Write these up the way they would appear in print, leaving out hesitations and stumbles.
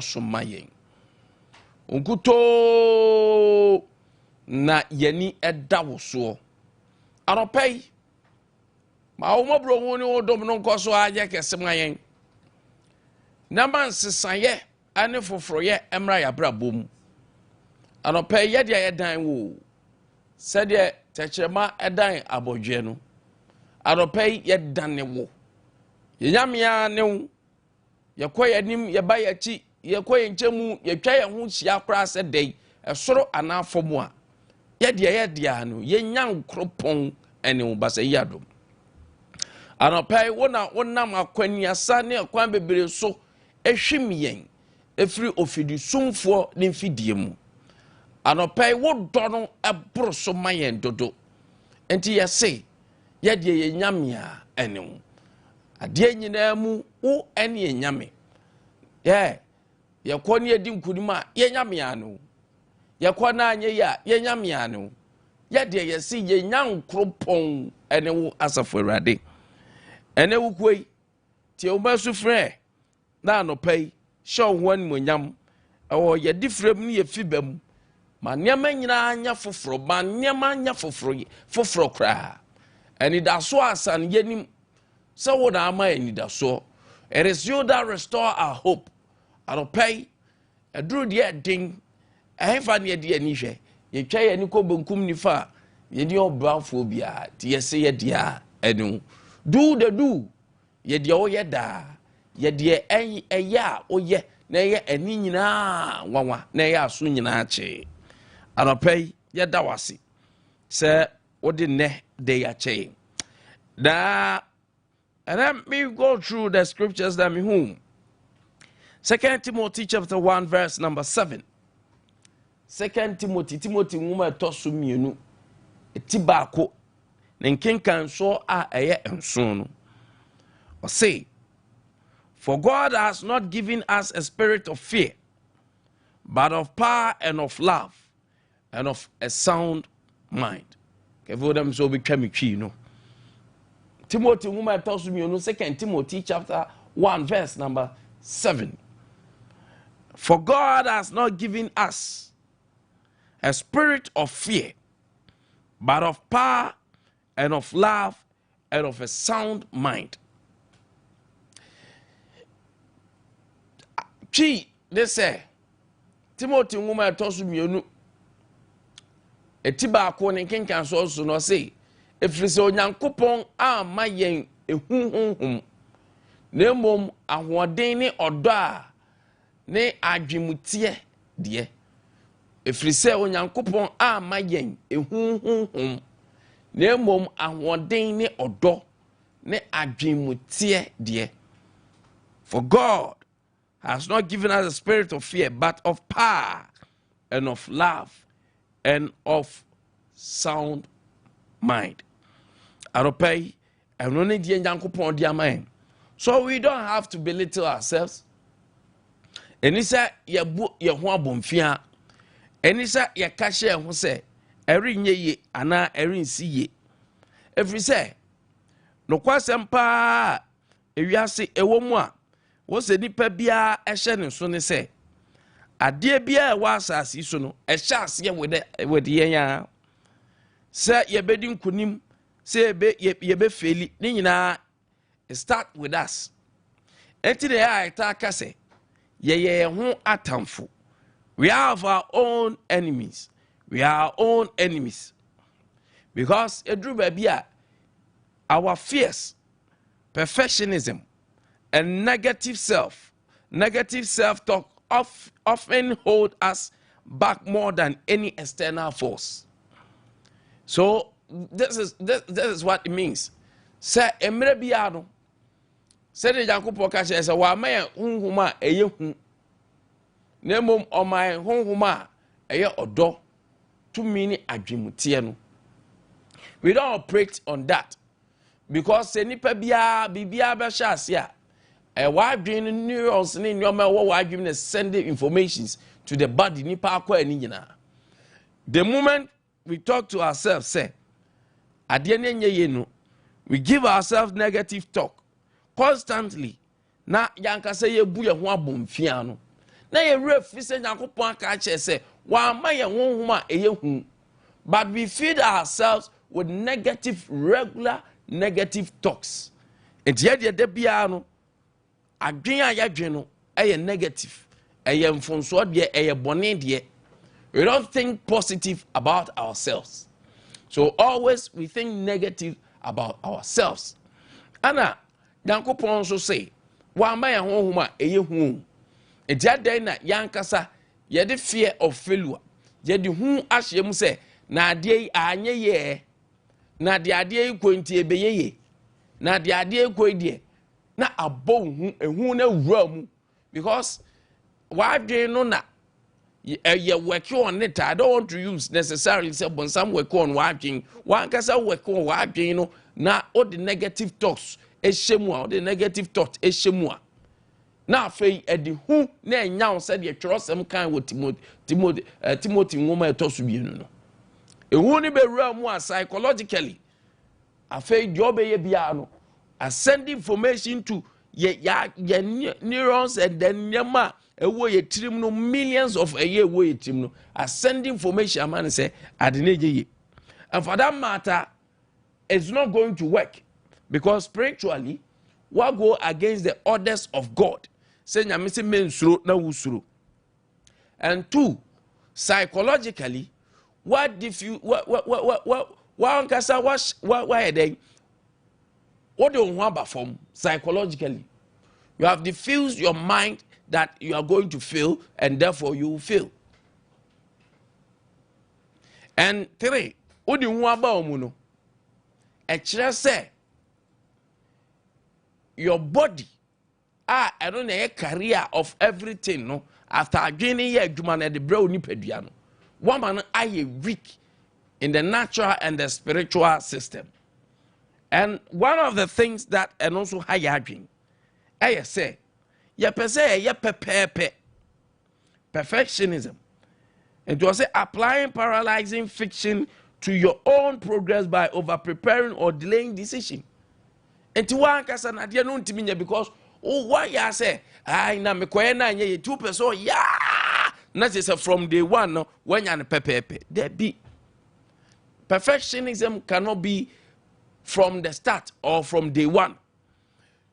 somayen unkuto na yeni eda woso anopay ma wo mobro woni odom no nkoso aje kesemayen na man sesaye ane foforoye emra ya brabom anopay ye de yedan wo sede techema edan abodwe no anopay yedan ne wo yenyamia ne yekoye nim ye ba yachi yekoye nchemu yetwa ye ho hia kora se dei esoro anafomu a ye anu yenyan kropon ene wo basa yadom anopay wonam akwani asa ne akwan bebere so ehwimyen efiri ofidi sumfo ne mfidie mu anopay wodo no eboro so mayen dodo enti yese ye de yenyamia ene wo ade nyina mu wo ene yenyame yakoni edi nkunima yenyamia no yakona anye ya yenyamia no yede yesi yenyan kropon ene wo asafo Awurade ene wo koi tie o masu frɛ na anopay show one monyam ewo ye difrem ne ye fibam ma nneema nyina anya foforo ma nneema anya foforo kra eni da so asan yenim so wo na ama eni da so it is you that restore our hope anopay eduru de ding ehfa ne de ani hwe ye twa ye ni ko bonkum ni fa ye ni obrafo bia ti ye se ye dia enu do the do ye de o ye da ye de eya o ye na ye ani nyina wanwa na ye aso nyina che anopay ye da wase se wo de ne de ya che da. And let me go through the scriptures that me whom 2 Timothy chapter 1 verse number 7. 2 Timothy nguma tosu mienu etibako nenkenkan so a eye enso no. Or say, for God has not given us a spirit of fear, but of power and of love and of a sound mind. Kevo dem so be twami no. Timothy nguma tosu mienu 2 Timothy chapter 1 verse number 7. For God has not given us a spirit of fear, but of power and of love and of a sound mind. They say, Timothy nguma tosu mienu etiba ko ne kenkan so no say efrise onyankopon ama yen ehunhunhum na mom ahoden ne odo a ne adwemutie de efrise onyankopon ama yen ehunhunhum na mom ahoden ne odo ne adwemutie de. For God has not given us a spirit of fear, but of power and of love and of sound mind. Aropay and only the Yankopon dia mind. So we don't have to belittle ourselves. And he said, ye ho abomfia. And he said, ye kashe ho se, eri nye ye, ana eri nsi ye. Every say, no kwasempa, ewiase ewo mu a, wo se nipa bia ehye ne so ne se, ade bia wa asase so no, ehye ase we de yen se ye bedi nkunim, se ye be feli, ni nyina start with us. Enti de ya ta kase, ye ho atamfo. We have our own enemies. We are our own enemies. Because edru babia, our fears, perfectionism, and negative self-talk often hold us back more than any external force. So this is what it means. Say emre bia no. Say the Yankopon ka say wa man hunhuma eye hu. Na mom o man hunhuma eye odo. To mean adwemutie no. We don't operate on that. Because se nipa bibia be sha ase a wadwen neurons ni nyoma wo wadwen na send informations to the body nipa akwa ani nyina. The moment we talk to ourselves, say, we give ourselves negative talk constantly. Na yanka say ye bu ye ho abomfia no. na ye refi se Nyankopon aka che se wa ma ye honhom a eye hu. But we feed ourselves with regular negative talks. Enti ye de bia no adwen a yadwen no eye negative. Eye mfonso de eye bone de. We don't think positive about ourselves. So always we think negative about ourselves. Ana Nyankopon so say wa ma ye honhom a eye hu. Enti adan na yankasa ye de fear of failure. Ye de hu ahye mu say na ade anye ye na de ade ko nti ebeye ye na de ade ko die na abo hu ehu na wura mu because wadwe no na you work on it. I don't want to use necessarily say but some work on wadwe one kasa work on wadwe no na all the negative talks ehemu all the negative thought ehemu na afei edi hu na enya say the trustem kan with Timothy ngoma etosu bienu no ehu ni be wura mu psychologically afei di obeye bia no send information to your neurons and then nyama ewo ye trim no millions of a year wo ye trim no send information man say adeneje. And for that matter it's not going to work because spiritually what go against the orders of God say nyame se mensuro na wusuro. And two, psychologically what if you what ankasa why then what do you want about from psychologically? You have diffused your mind that you are going to fail and therefore you will fail. And three, what do you want about muno? Say your body I don't know a career of everything no after gaining a human at the brown nipediano. Woman I weak in the natural and the spiritual system. And one of the things that and also high I say, perfectionism. And to say applying paralyzing fiction to your own progress by over preparing or delaying decision. And to one person at the noon to because why ya say I na me kwena ye 2% yeah not is from day one no when you pepe there be perfectionism cannot be from the start or from day one.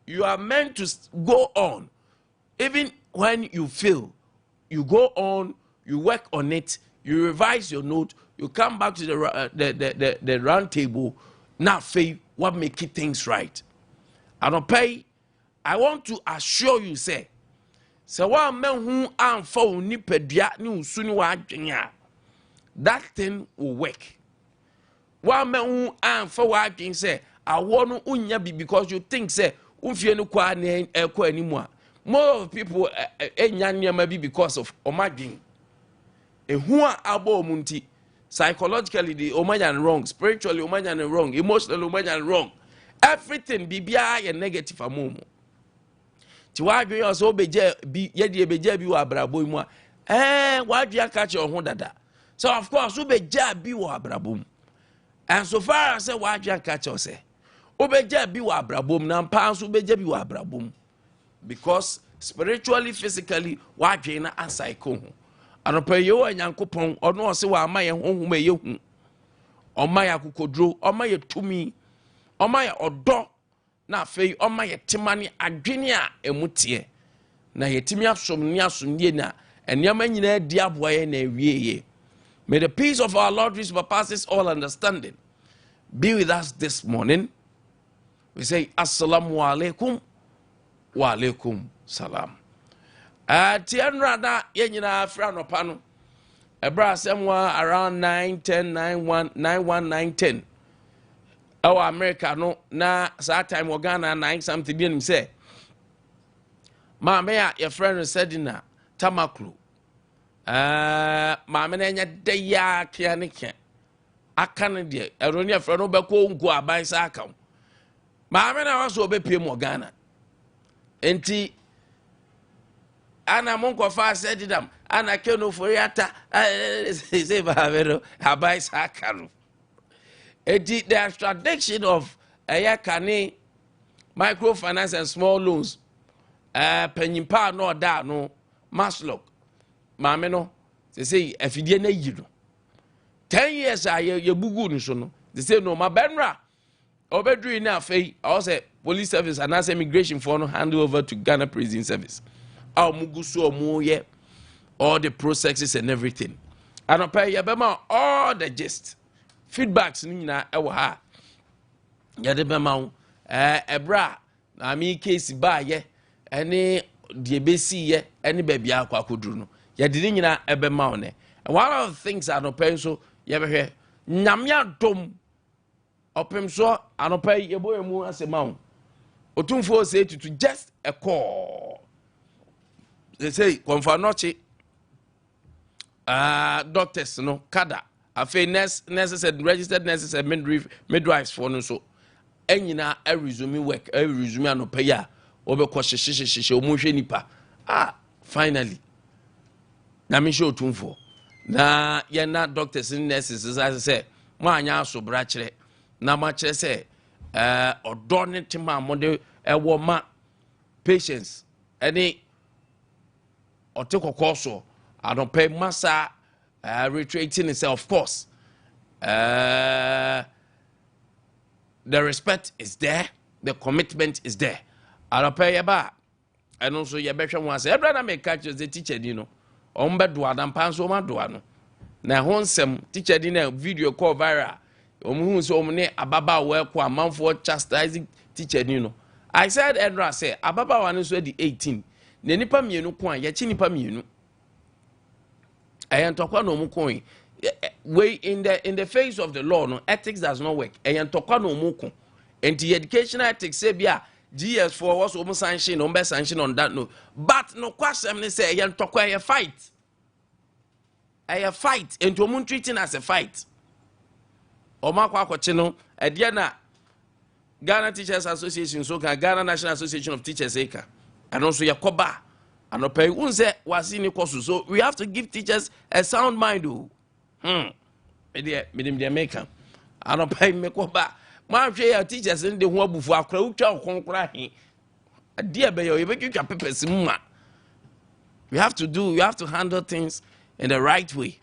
You are meant to go on. Even when you fail, you go on, you work on it, you revise your note, you come back to the round table. Now, faith, what make it things right? I don't pay. I want to assure you, say, so what men who are for nipedia ni usuni wa that thing will work. One man who am for working say I want to unya be because you think say unfie no kwa na ekwa anymore. More of people enya maybe because of omagin. Ehu a abo munti psychologically the omajan wrong, spiritually omajan wrong, emotionally omajan wrong. Everything bibia ye negative amomo. Ti wadwe yo so beje bi ye de beje bi wa abrabo mu a wadwe aka che ho dada. So of course beje bi wa abrabo mu. And so far as what you catch us say, Obeja be wa brabum, Nampan Subeja be wa brabum. Because spiritually, physically, what Jana and psycho. And pay you and Yankopon, or no, say, why my home may you, or my akukodro, or my to me, or my or do, na fay, or my timani, agrinia, emutie. Na yetimia from Niasun Yena, and Yaman diabwa and ye. May the peace of our Lord which surpasses all understanding be with us this morning. We say, Assalamu alaikum wa alaikum salam. Tianrada yenyina frano pano. Ebra semwa around 9:10, 9:1, 9:10. Our America no na that time Ghana 9 something didn't say. Ma me your friend said na Tamaklu. Maame na nya de ya kia ne kia aka ne de eroni afra no beko nko aban sa aka maame na waso obepie mo Ghana enti ana monko fa said dam ana keno foriata say maame no aban sa aka no enti the extradition of ayakane microfinance and small loans penyimpa no da no Maslow maame no say afidie na yi no 10 years a ye bugu no so no they say no ma benra obedru na afei I say police service and as immigration for no hand over to Ghana prison service aw mugu so omo ye all the processes and everything and pay ye bema all the gist feedbacks ni na e wo ha ye de bema ebra na mi case ba ye ene de besi ye ene ba bia akwakoduru no ye de ni na e bema one and one of the things I no pay so ye be hwe nyame adom opem so anopai ye boy mu asema wo otumfo say to just a call they say confirnoche doctors no kada afi nurses and registered nurses and midwives for no so enyina a resume work a resume anopai a obekọ hyehyehyehyehye omunhwe nipa finally na me show otumfo na ye na doctors and nurses as say mo anya so bra kire na ma kire say odo ne tema mode ewo ma patients any otekoko so I don't pay massa reiterating itself. Of course the respect is there, the commitment is there. I don't pay about and also your better one say every time I catch the teacher you know on bed do and pants over do no na honsem teacher di na video call viral omuhu so omne ababa work kwa manfo chastising teacher you know I said Edra say ababa one so di 18 na nipa mienu ko an ye chi nipa mienu ayantokwa no mu ko we in the face of the law no ethics does not work ayantokwa no mu ko enti educational ethics say bia GS4 was almost sanction on best sanction on that no but no question ne say ayantokwa a fight into omun treating as a fight omakwa akwache no ede na Ghana Teachers Association so ka Ghana National Association of Teachers eka and also yakoba and opay unse wasini kosu so we have to give teachers a sound mind medim de make and opay mekoba ma hwe ya teachers in de ho abufu akra utwa okonkra he ade be yo yebetwa papers mu we have to handle things in the right way.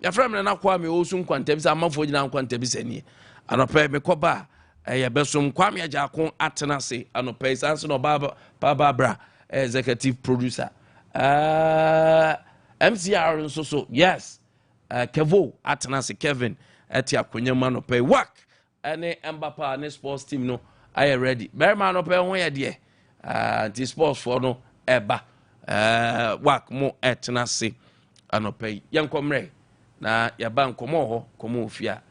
Your friend na Kwame Nkwantabisa amafo gina Nkwantabisa ni anope mekoba ye besom Kwame Ajakon atenase anope sanso no baba executive producer MCR nso so yes Kevo atenase Kevin eti akonyama anope work ene Mbapa ne sports team no are ready very man anope ho ye de the sports for no eba work mo etenase anope yankomre na yaba nkomo ho komo ofia